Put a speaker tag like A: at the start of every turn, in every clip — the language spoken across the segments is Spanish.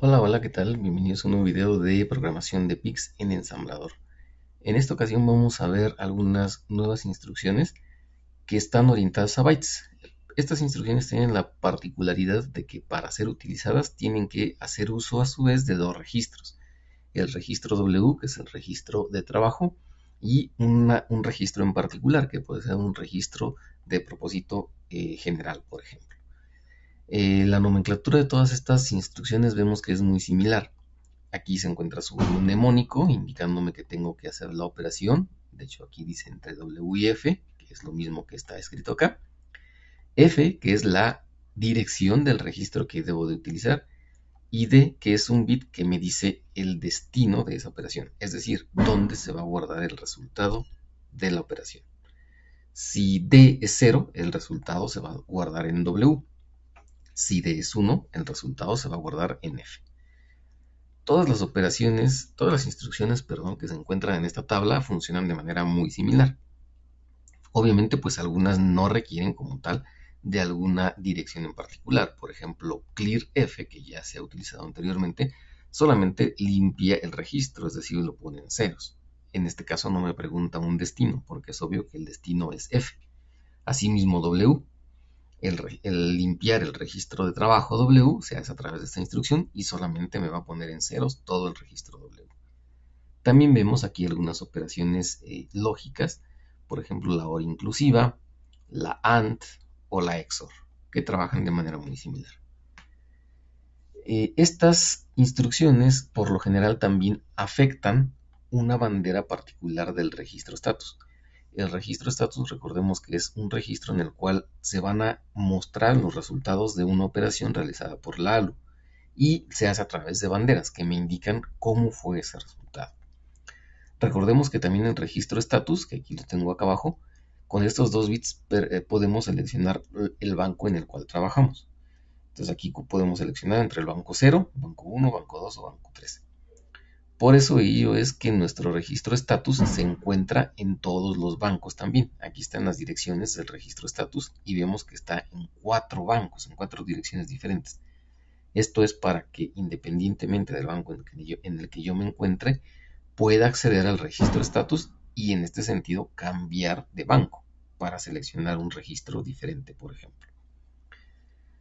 A: Hola, hola, ¿qué tal? Bienvenidos a un nuevo video de programación de Pix en ensamblador. En esta ocasión vamos a ver algunas nuevas instrucciones que están orientadas a bytes. Estas instrucciones tienen la particularidad de que para ser utilizadas tienen que hacer uso a su vez de dos registros. El registro W, que es el registro de trabajo, y un registro en particular, que puede ser un registro de propósito general, por ejemplo. La nomenclatura de todas estas instrucciones vemos que es muy similar. Aquí se encuentra su mnemónico indicándome que tengo que hacer la operación. De hecho, aquí dice entre W y F, que es lo mismo que está escrito acá. F, que es la dirección del registro que debo de utilizar. Y D, que es un bit que me dice el destino de esa operación, es decir, dónde se va a guardar el resultado de la operación. Si D es 0, el resultado se va a guardar en W. Si D es 1, el resultado se va a guardar en F. Todas las operaciones, todas las instrucciones, perdón, que se encuentran en esta tabla funcionan de manera muy similar. Obviamente, pues algunas no requieren como tal de alguna dirección en particular. Por ejemplo, clearF, que ya se ha utilizado anteriormente, solamente limpia el registro, es decir, lo pone en ceros. En este caso no me pregunta un destino, porque es obvio que el destino es F. Asimismo, W, el limpiar el registro de trabajo W se hace a través de esta instrucción y solamente me va a poner en ceros todo el registro W. También vemos aquí algunas operaciones lógicas, por ejemplo la OR inclusiva, la AND o la XOR, que trabajan de manera muy similar. Estas instrucciones por lo general también afectan una bandera particular del registro status. El registro status, recordemos que es un registro en el cual se van a mostrar los resultados de una operación realizada por la ALU y se hace a través de banderas que me indican cómo fue ese resultado. Recordemos que también el registro status, que aquí lo tengo acá abajo, con estos dos bits podemos seleccionar el banco en el cual trabajamos. Entonces aquí podemos seleccionar entre el banco 0, banco 1, banco 2 o banco 3. Por eso ello es que nuestro registro status se encuentra en todos los bancos también. Aquí están las direcciones del registro status y vemos que está en 4 bancos, en 4 direcciones diferentes. Esto es para que independientemente del banco en el que yo me encuentre, pueda acceder al registro status y en este sentido cambiar de banco para seleccionar un registro diferente, por ejemplo.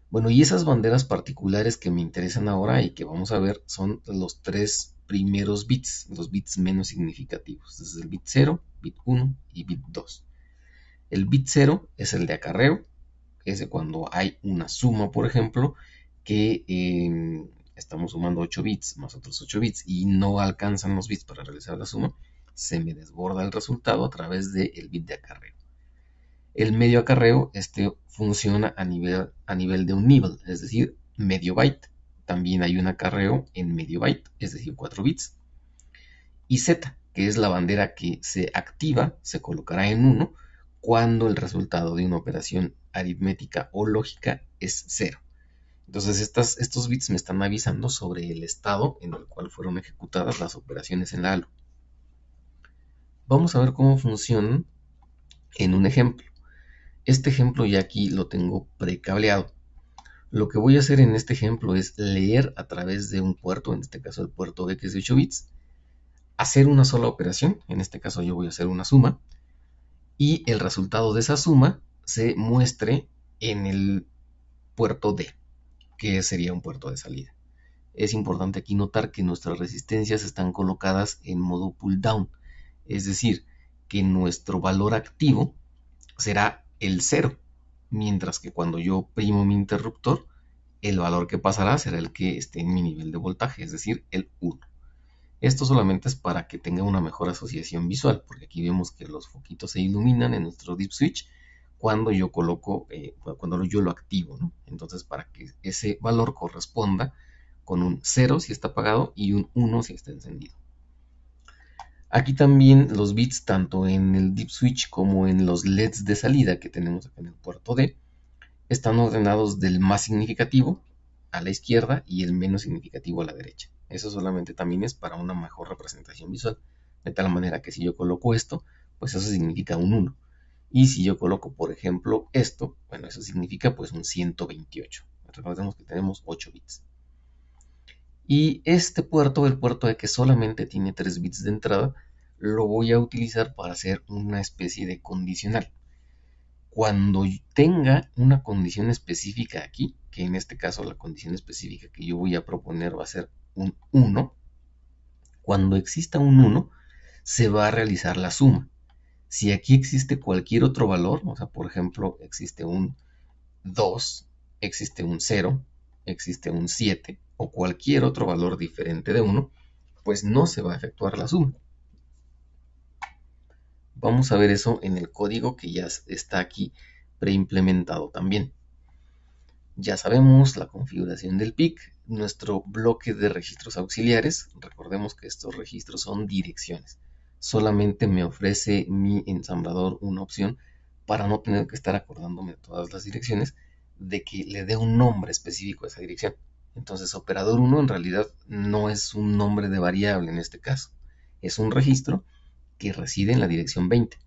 A: Bueno, y esas banderas particulares que me interesan ahora y que vamos a ver son los tres primeros bits, los bits menos significativos. Este es el bit 0, bit 1 y bit 2. El bit 0 es el de acarreo, es de cuando hay una suma, por ejemplo, que estamos sumando 8 bits más otros 8 bits y no alcanzan los bits para realizar la suma, se me desborda el resultado a través del bit de acarreo. El medio acarreo funciona a nivel de un nibble, es decir, medio byte. También hay un acarreo en medio byte, es decir, 4 bits. Y Z, que es la bandera que se activa, se colocará en 1 cuando el resultado de una operación aritmética o lógica es 0. Entonces estos bits me están avisando sobre el estado en el cual fueron ejecutadas las operaciones en la ALU. Vamos a ver cómo funcionan en un ejemplo. Este ejemplo ya aquí lo tengo precableado. Lo que voy a hacer en este ejemplo es leer a través de un puerto, en este caso el puerto B que es de 8 bits, hacer una sola operación, en este caso yo voy a hacer una suma, y el resultado de esa suma se muestre en el puerto D, que sería un puerto de salida. Es importante aquí notar que nuestras resistencias están colocadas en modo pull down, es decir, que nuestro valor activo será el 0, mientras que cuando yo primo mi interruptor, el valor que pasará será el que esté en mi nivel de voltaje, es decir, el 1. Esto solamente es para que tenga una mejor asociación visual, porque aquí vemos que los foquitos se iluminan en nuestro dip switch cuando yo coloco, cuando yo lo activo, ¿no? Entonces, para que ese valor corresponda con un 0 si está apagado y un 1 si está encendido. Aquí también los bits, tanto en el dip switch como en los LEDs de salida que tenemos acá en el puerto D, están ordenados del más significativo a la izquierda y el menos significativo a la derecha. Eso solamente también es para una mejor representación visual, de tal manera que si yo coloco esto, pues eso significa un 1. Y si yo coloco, por ejemplo, esto, bueno, eso significa pues un 128. Recordemos que tenemos 8 bits. Y este puerto, el puerto E que solamente tiene 3 bits de entrada, lo voy a utilizar para hacer una especie de condicional. Cuando tenga una condición específica aquí, que en este caso la condición específica que yo voy a proponer va a ser un 1, cuando exista un 1, se va a realizar la suma. Si aquí existe cualquier otro valor, o sea, por ejemplo, existe un 2, existe un 0, existe un 7 o cualquier otro valor diferente de 1, pues no se va a efectuar la suma. Vamos a ver eso en el código que ya está aquí preimplementado también. Ya sabemos la configuración del PIC, nuestro bloque de registros auxiliares. Recordemos que estos registros son direcciones. Solamente me ofrece mi ensamblador una opción para no tener que estar acordándome de todas las direcciones, de que le dé un nombre específico a esa dirección. Entonces, operador 1 en realidad no es un nombre de variable en este caso. Es un registro que reside en la dirección 20.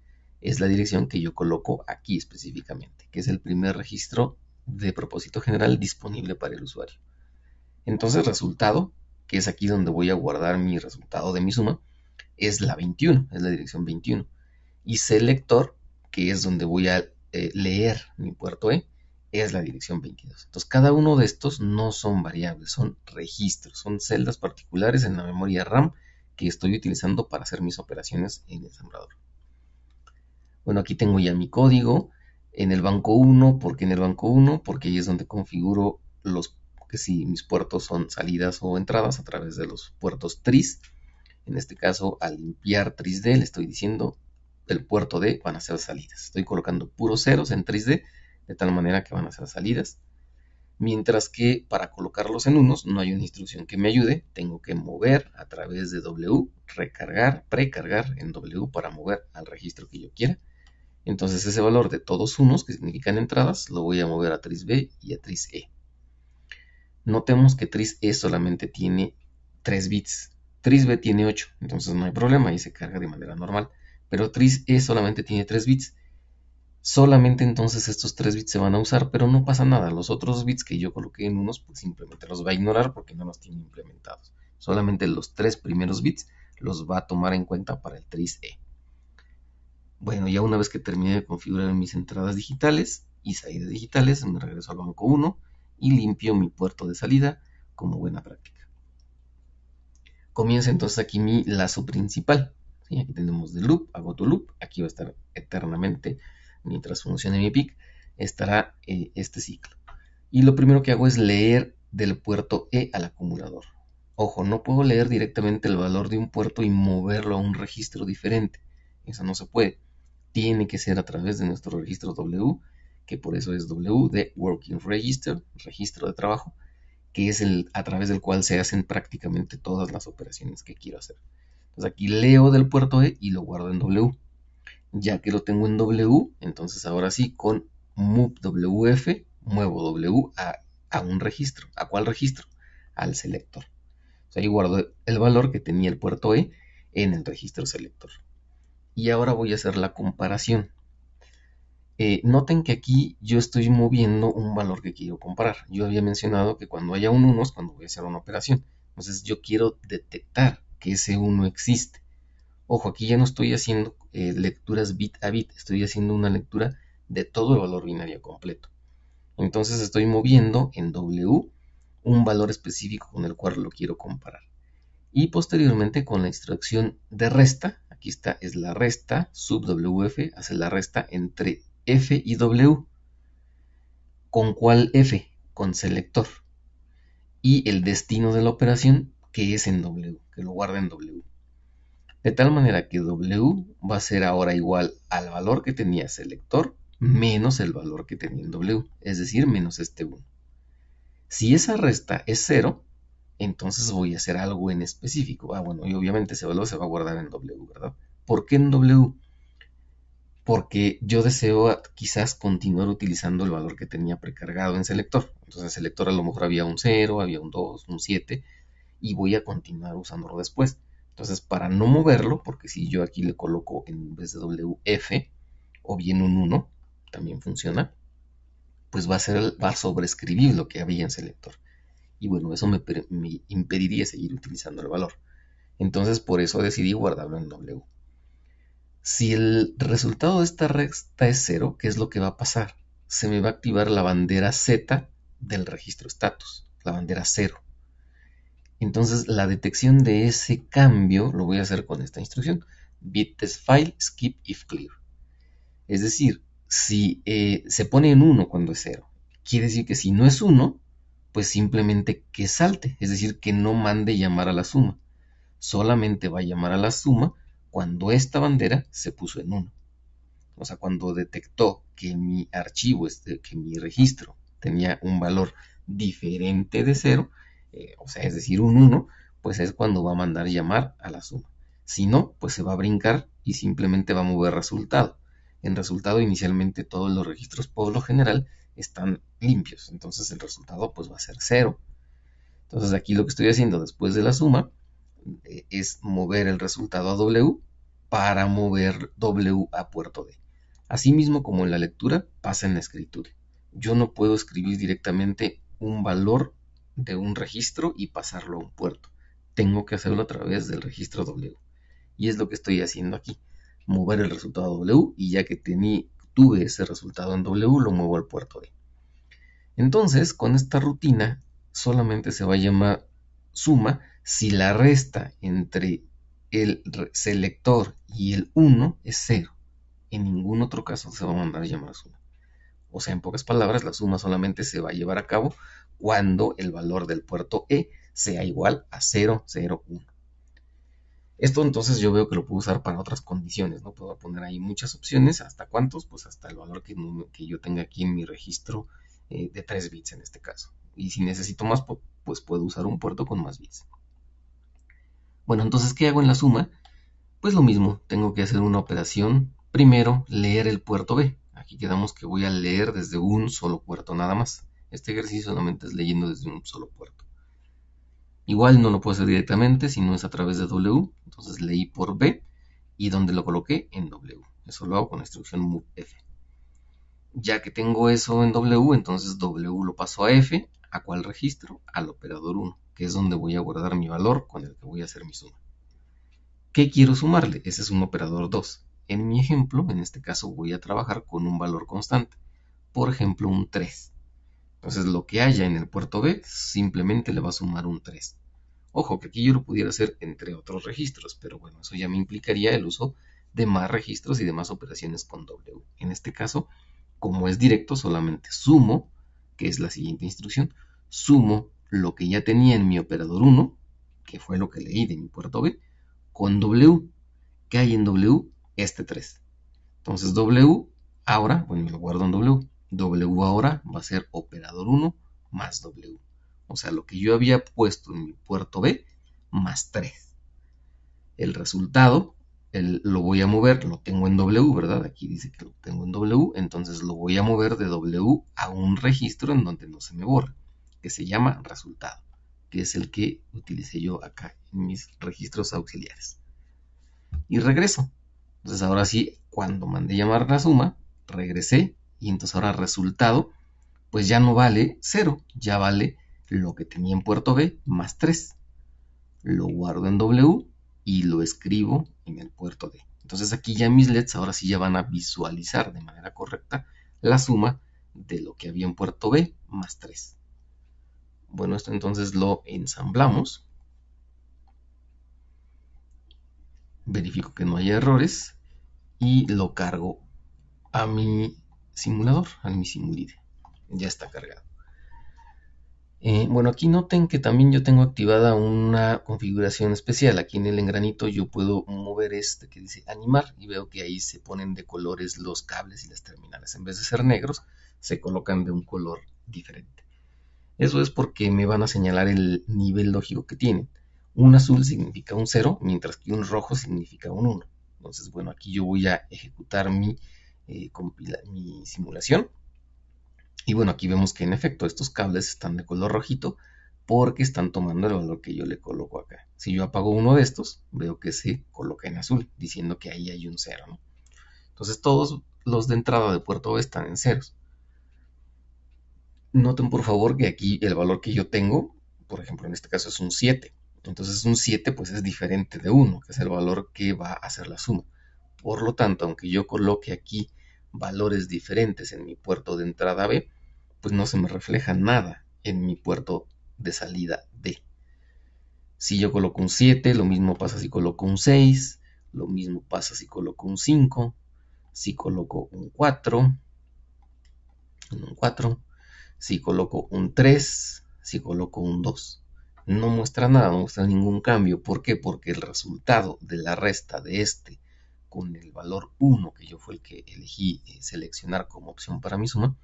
A: Es la dirección que yo coloco aquí específicamente, que es el primer registro de propósito general disponible para el usuario. Entonces, resultado, que es aquí donde voy a guardar mi resultado de mi suma, es la 21, es la dirección 21. Y selector, que es donde voy a leer mi puerto E, es la dirección 22. Entonces, cada uno de estos no son variables, son registros, son celdas particulares en la memoria RAM que estoy utilizando para hacer mis operaciones en el ensamblador. Bueno, aquí tengo ya mi código en el banco 1. ¿Por qué en el banco 1? Porque ahí es donde configuro que si mis puertos son salidas o entradas a través de los puertos TRIS. En este caso, al limpiar TRIS-D, le estoy diciendo el puerto D van a ser salidas. Estoy colocando puros ceros en TRIS-D, de tal manera que van a ser salidas. Mientras que para colocarlos en unos no hay una instrucción que me ayude. Tengo que mover a través de W, recargar, precargar en W para mover al registro que yo quiera. Entonces ese valor de todos unos, que significan entradas, lo voy a mover a tris B y a tris E. Notemos que tris E solamente tiene 3 bits. Tris B tiene 8, entonces no hay problema, ahí se carga de manera normal. Pero tris E solamente tiene 3 bits. Solamente entonces estos 3 bits se van a usar, pero no pasa nada. Los otros bits que yo coloqué en unos, pues simplemente los va a ignorar porque no los tiene implementados. Solamente los 3 primeros bits los va a tomar en cuenta para el tris E. Bueno, ya una vez que terminé de configurar mis entradas digitales y salidas digitales, me regreso al banco 1 y limpio mi puerto de salida como buena práctica. Comienza entonces aquí mi lazo principal. ¿Sí? Aquí tenemos the loop, hago to loop, aquí va a estar eternamente mientras funcione mi PIC, estará este ciclo. Y lo primero que hago es leer del puerto E al acumulador. Ojo, no puedo leer directamente el valor de un puerto y moverlo a un registro diferente. Eso no se puede. Tiene que ser a través de nuestro registro W, que por eso es W de Working Register, registro de trabajo, que es a través del cual se hacen prácticamente todas las operaciones que quiero hacer. Entonces aquí leo del puerto E y lo guardo en W. Ya que lo tengo en W, entonces ahora sí con move WF muevo W a un registro. ¿A cuál registro? Al selector. O sea, ahí guardo el valor que tenía el puerto E en el registro selector. Y ahora voy a hacer la comparación. Noten que aquí yo estoy moviendo un valor que quiero comparar. Yo había mencionado que cuando haya un 1 es cuando voy a hacer una operación. Entonces yo quiero detectar que ese 1 existe. Ojo, aquí ya no estoy haciendo lecturas bit a bit, estoy haciendo una lectura de todo el valor binario completo. Entonces estoy moviendo en W un valor específico con el cual lo quiero comparar. Y posteriormente con la instrucción de resta, aquí está, es la resta, sub WF hace la resta entre F y W. ¿Con cuál F? Con selector. Y el destino de la operación que es en W, que lo guarda en W. De tal manera que W va a ser ahora igual al valor que tenía selector menos el valor que tenía en W, es decir, menos este 1. Si esa resta es 0, entonces voy a hacer algo en específico. Bueno, y obviamente ese valor se va a guardar en W, ¿verdad? ¿Por qué en W? Porque yo deseo quizás continuar utilizando el valor que tenía precargado en selector. Entonces en selector a lo mejor había un 0, había un 2, un 7 y voy a continuar usándolo después. Entonces para no moverlo, porque si yo aquí le coloco en vez de WF o bien un 1, también funciona, pues va a sobreescribir lo que había en selector. Y bueno, eso me impediría seguir utilizando el valor. Entonces por eso decidí guardarlo en W. Si el resultado de esta resta es 0, ¿qué es lo que va a pasar? Se me va a activar la bandera Z del registro status, la bandera 0. Entonces la detección de ese cambio lo voy a hacer con esta instrucción: bit test file skip if clear. Es decir, si se pone en 1 cuando es 0, quiere decir que si no es 1, pues simplemente que salte, es decir, que no mande llamar a la suma. Solamente va a llamar a la suma cuando esta bandera se puso en 1. O sea, cuando detectó que mi archivo, que mi registro tenía un valor diferente de 0, o sea, es decir, un 1, pues es cuando va a mandar llamar a la suma. Si no, pues se va a brincar y simplemente va a mover resultado. En resultado, inicialmente todos los registros por lo general están limpios, entonces el resultado pues va a ser 0. Entonces aquí lo que estoy haciendo después de la suma es mover el resultado a W para mover W a puerto D. Asimismo, como en la lectura, pasa en la escritura. Yo no puedo escribir directamente un valor de un registro y pasarlo a un puerto. Tengo que hacerlo a través del registro W. Y es lo que estoy haciendo aquí. Mover el resultado a W, y ya que tuve ese resultado en W, lo muevo al puerto D. Entonces, con esta rutina, solamente se va a llamar suma si la resta entre el selector y el 1 es 0. En ningún otro caso se va a mandar llamar suma. O sea, en pocas palabras, la suma solamente se va a llevar a cabo cuando el valor del puerto E sea igual a 0, 0, 1. Esto entonces yo veo que lo puedo usar para otras condiciones, ¿no? Puedo poner ahí muchas opciones. ¿Hasta cuántos? Pues hasta el valor que yo tenga aquí en mi registro de 3 bits en este caso. Y si necesito más, pues puedo usar un puerto con más bits. Bueno, entonces, ¿qué hago en la suma? Pues lo mismo, tengo que hacer una operación. Primero, leer el puerto B. Aquí quedamos que voy a leer desde un solo puerto nada más. Este ejercicio solamente es leyendo desde un solo puerto. Igual no lo puedo hacer directamente, si no es a través de W. Entonces leí por B y donde lo coloqué en W. Eso lo hago con la instrucción move F. Ya que tengo eso en W, entonces W lo paso a F. ¿A cuál registro? Al operador 1, que es donde voy a guardar mi valor con el que voy a hacer mi suma. ¿Qué quiero sumarle? Ese es un operador 2. En mi ejemplo, en este caso, voy a trabajar con un valor constante. Por ejemplo, un 3. Entonces, lo que haya en el puerto B simplemente le va a sumar un 3. Ojo, que aquí yo lo pudiera hacer entre otros registros, pero bueno, eso ya me implicaría el uso de más registros y de más operaciones con W. En este caso, como es directo, solamente sumo, que es la siguiente instrucción, sumo lo que ya tenía en mi operador 1, que fue lo que leí de mi puerto B, con W. ¿Qué hay en W? Este 3. Entonces W ahora, bueno, lo guardo en W. W ahora va a ser operador 1 más W. O sea, lo que yo había puesto en mi puerto B más 3. El resultado lo voy a mover, lo tengo en W, ¿verdad? Aquí dice que lo tengo en W, entonces lo voy a mover de W a un registro en donde no se me borra, que se llama resultado, que es el que utilicé yo acá en mis registros auxiliares. Y regreso. Entonces ahora sí, cuando mandé llamar la suma, regresé y entonces ahora resultado, pues ya no vale 0, ya vale lo que tenía en puerto B más 3. Lo guardo en W y lo escribo en el puerto D. Entonces aquí ya mis LEDs ahora sí ya van a visualizar de manera correcta la suma de lo que había en puerto B más 3. Bueno, esto entonces lo ensamblamos. Verifico que no haya errores y lo cargo a mi simulador, a mi Simulide. Ya está cargado. Bueno, aquí noten que también yo tengo activada una configuración especial. Aquí en el engranito yo puedo mover este que dice animar y veo que ahí se ponen de colores los cables y las terminales. En vez de ser negros, se colocan de un color diferente. Eso es porque me van a señalar el nivel lógico que tienen. Un azul significa un 0, mientras que un rojo significa un 1. Entonces, bueno, aquí yo voy a ejecutar mi simulación. Y bueno, aquí vemos que en efecto estos cables están de color rojito porque están tomando el valor que yo le coloco acá. Si yo apago uno de estos, veo que se coloca en azul, diciendo que ahí hay un 0, ¿no? Entonces todos los de entrada de puerto B están en ceros. Noten por favor que aquí el valor que yo tengo por ejemplo, en este caso es un 7. Entonces un 7 pues es diferente de 1, que es el valor que va a hacer la suma. Por lo tanto, aunque yo coloque aquí valores diferentes en mi puerto de entrada B, pues no se me refleja nada en mi puerto de salida D. Si yo coloco un 7, lo mismo pasa si coloco un 6, lo mismo pasa si coloco un 5, si coloco un 4, si coloco un 3, si coloco un 2. No muestra nada, no muestra ningún cambio. ¿Por qué? Porque el resultado de la resta de este con el valor 1, que yo fue el que elegí seleccionar como opción para mi suma,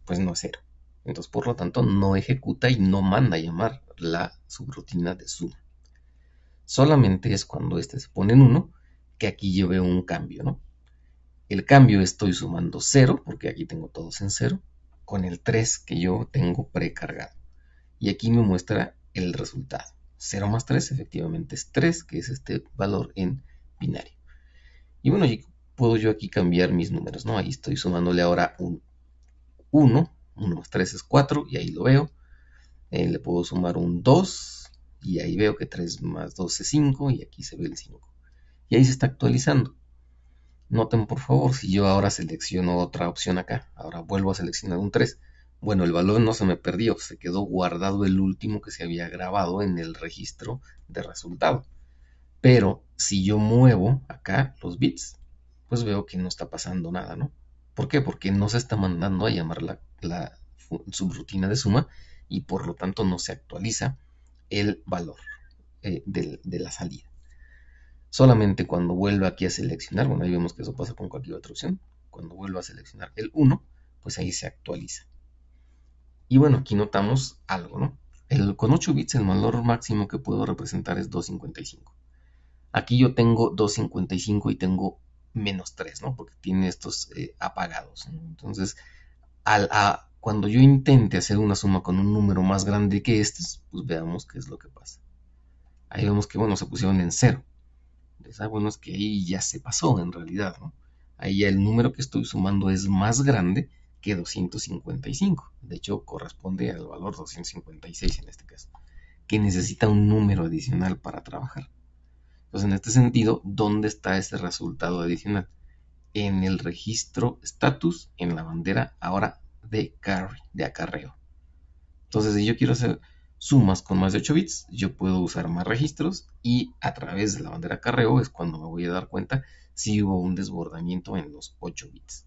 A: pues no es 0. Entonces, por lo tanto, no ejecuta y no manda a llamar la subrutina de suma. Solamente es cuando este se pone en 1 que aquí yo veo un cambio, ¿no? El cambio estoy sumando 0, porque aquí tengo todos en 0, con el 3 que yo tengo precargado. Y aquí me muestra el resultado. 0 más 3 efectivamente es 3, que es este valor en binario. Y bueno, puedo yo aquí cambiar mis números, ¿no? Ahí estoy sumándole ahora un 1, 1 más 3 es 4, y ahí lo veo. Le puedo sumar un 2, y ahí veo que 3 más 2 es 5, y aquí se ve el 5. Y ahí se está actualizando. Noten por favor, si yo ahora selecciono otra opción acá, ahora vuelvo a seleccionar un 3, bueno, el valor no se me perdió, se quedó guardado el último que se había grabado en el registro de resultado. Pero si yo muevo acá los bits, pues veo que no está pasando nada, ¿no? ¿Por qué? Porque no se está mandando a llamar la subrutina de suma y por lo tanto no se actualiza el valor de la salida. Solamente cuando vuelva aquí a seleccionar, bueno, ahí vemos que eso pasa con cualquier otra opción, cuando vuelva a seleccionar el 1, pues ahí se actualiza. Y bueno, aquí notamos algo, ¿no? Con 8 bits el valor máximo que puedo representar es 255. Aquí yo tengo 255 y tengo menos 3, ¿no? Porque tiene estos apagados, ¿no? Entonces, cuando yo intente hacer una suma con un número más grande que estos, pues veamos qué es lo que pasa. Ahí vemos que, bueno, se pusieron en 0. Bueno, es que ahí ya se pasó en realidad, ¿no? Ahí ya el número que estoy sumando es más grande que 255. De hecho, corresponde al valor 256 en este caso, que necesita un número adicional para trabajar. Entonces, en este sentido, ¿dónde está ese resultado adicional? En el registro status, en la bandera ahora de carry, de acarreo. Entonces, si yo quiero hacer sumas con más de 8 bits, yo puedo usar más registros y a través de la bandera acarreo es cuando me voy a dar cuenta si hubo un desbordamiento en los 8 bits.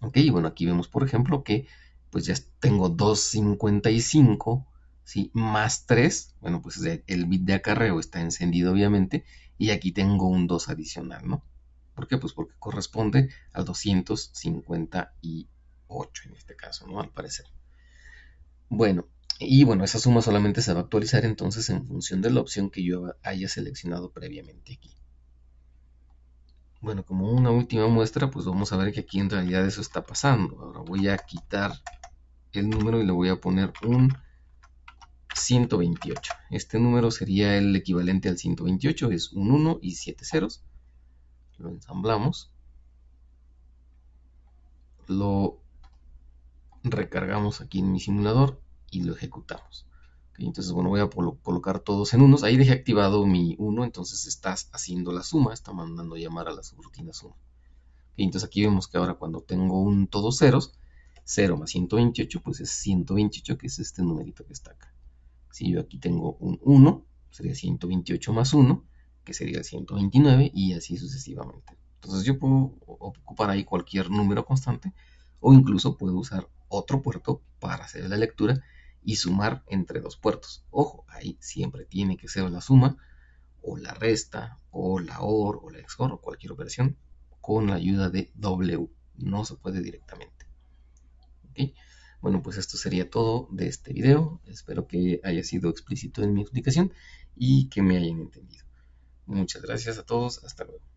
A: Ok, bueno, aquí vemos por ejemplo que pues ya tengo 255, ¿sí? Más 3, bueno, pues el bit de acarreo está encendido obviamente y aquí tengo un 2 adicional, ¿no? ¿Por qué? Pues porque corresponde al 258 en este caso, ¿no? Al parecer. Bueno, y bueno, esa suma solamente se va a actualizar entonces en función de la opción que yo haya seleccionado previamente aquí. Bueno, como una última muestra, pues vamos a ver que aquí en realidad eso está pasando. Ahora voy a quitar el número y le voy a poner un 128. Este número sería el equivalente al 128, es un 1 y 7 ceros. Lo ensamblamos. Lo recargamos aquí en mi simulador y lo ejecutamos. Okay, entonces, bueno, voy a colocar todos en unos. Ahí dejé activado mi 1, entonces estás haciendo la suma, está mandando llamar a la subrutina suma. Okay, entonces aquí vemos que ahora cuando tengo un todos ceros, 0 más 128, pues es 128, que es este numerito que está acá. Si yo aquí tengo un 1, sería 128 más 1, que sería el 129, y así sucesivamente. Entonces yo puedo ocupar ahí cualquier número constante, o incluso puedo usar otro puerto para hacer la lectura y sumar entre dos puertos. Ojo, ahí siempre tiene que ser la suma, o la resta, o la OR, o la XOR, o cualquier operación con la ayuda de W. No se puede directamente. ¿Okay? Bueno, pues esto sería todo de este video. Espero que haya sido explícito en mi explicación y que me hayan entendido. Muchas gracias a todos. Hasta luego.